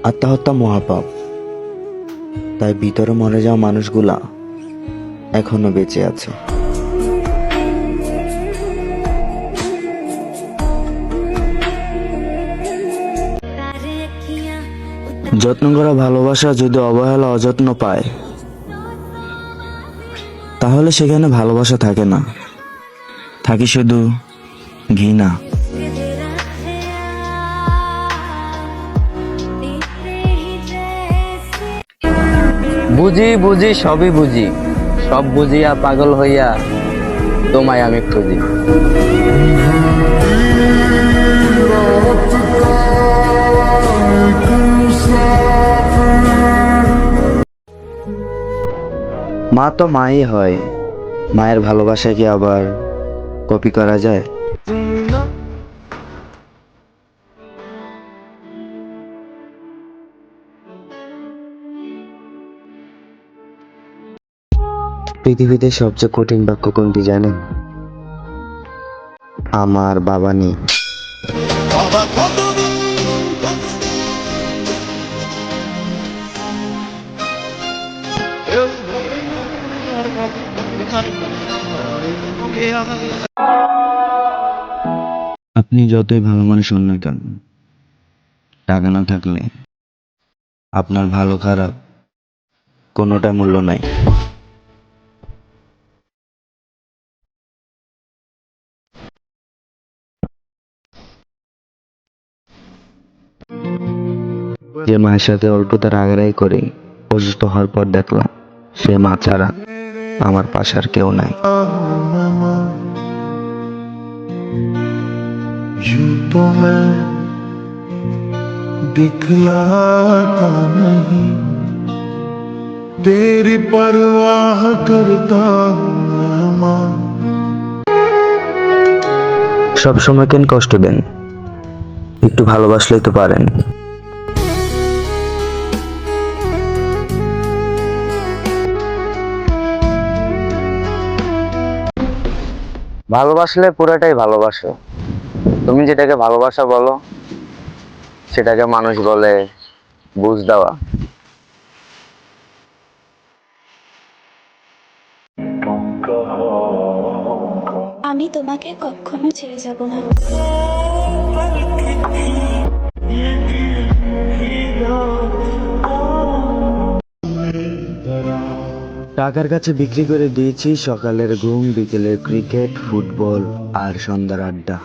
আত্মহত্যা মহাপাপ, তাই ভিতরে মরে যাওয়া মানুষগুলা এখনো বেঁচে আছে। যত্ন করা ভালোবাসা যদি অবহেলা অযত্ন পায়, তাহলে সেখানে ভালোবাসা থাকে না, থাকে শুধু ঘৃণা। বুঝি বুঝি সবই বুঝি, সব বুঝিয়া পাগল হইয়া তোমায় আমি খুঁজি। মা তো মাই হয়, মায়ের ভালোবাসা কি আবার কপি করা যায়? পৃথিবীতে সবচেয়ে কঠিন বাক্য কোনটি জানেন? আমার বাবা নেই। আপনি যতই ভালো মানুষ হন না কেন, টাকা না থাকলে আপনার ভালো খারাপ কোনোটা মূল্য নাই। যে মায়ের সাথে অল্পতে রাগারাগি করে অসুস্থ হওয়ার পর দেখলাম সে মা ছাড়া আমার পাশে আর কেউ নাই। यूं तो मैं दिखलाता नहीं, तेरी परवाह करता माँ। সব সময় কেন কষ্ট দেন? একটু ভালোবাসলেই তো পারেন। ভালোবাসলে পুরোটাই ভালোবাসো। তুমি যেটাকে ভালোবাসা বলো, সেটাকে মানুষ বলে বুঝ দেওয়া। আমি তোমাকে কখনো ছেড়ে যাব না। টাকার কাছে বিক্রি করে দিয়েছি সকালের ঘুম, বিকেলের ক্রিকেট, ফুটবল আর সন্ধ্যার আড্ডা।